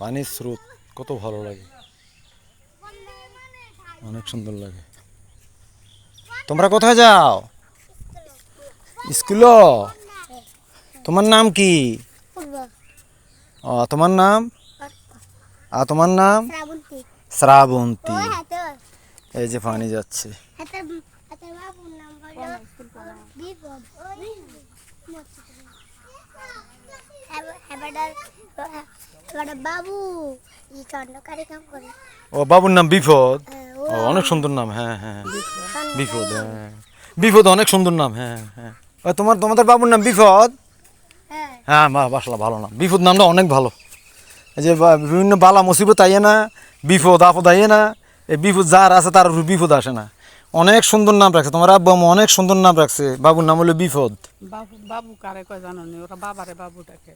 পানির স্রোত কত ভালো লাগে, অনেক সুন্দর লাগে। তোমরা কোথায় যাও? স্কুল। তোমার নাম কি? তোমার নাম? আর তোমার নাম? শ্রাবন্তী। এই যে পানি যাচ্ছে। ও বাবুর নাম বিপদ। ও অনেক সুন্দর নাম। হ্যাঁ হ্যাঁ, বিপদ। হ্যাঁ, বিপদ অনেক সুন্দর নাম। হ্যাঁ হ্যাঁ, তোমাদের বাবুর নাম বিপদ। হ্যাঁ বাসলা ভালো নাম, বিপদ নামটা অনেক ভালো। এই যে বিভিন্ন বালা মুসিবত আইয়ে না, বিপদ আপদ আইয়ে না, এই বিপদ যার আছে তার বিপদ আসে না। অনেক সুন্দর নাম রাখছে তোমার আব্বু আম্মু, অনেক সুন্দর নাম রাখছে। বাবুর নাম হলো বিপদ। বাবু বাবু কারে কয় জানো নি, ওরা বাবারে বাবু ডাকে।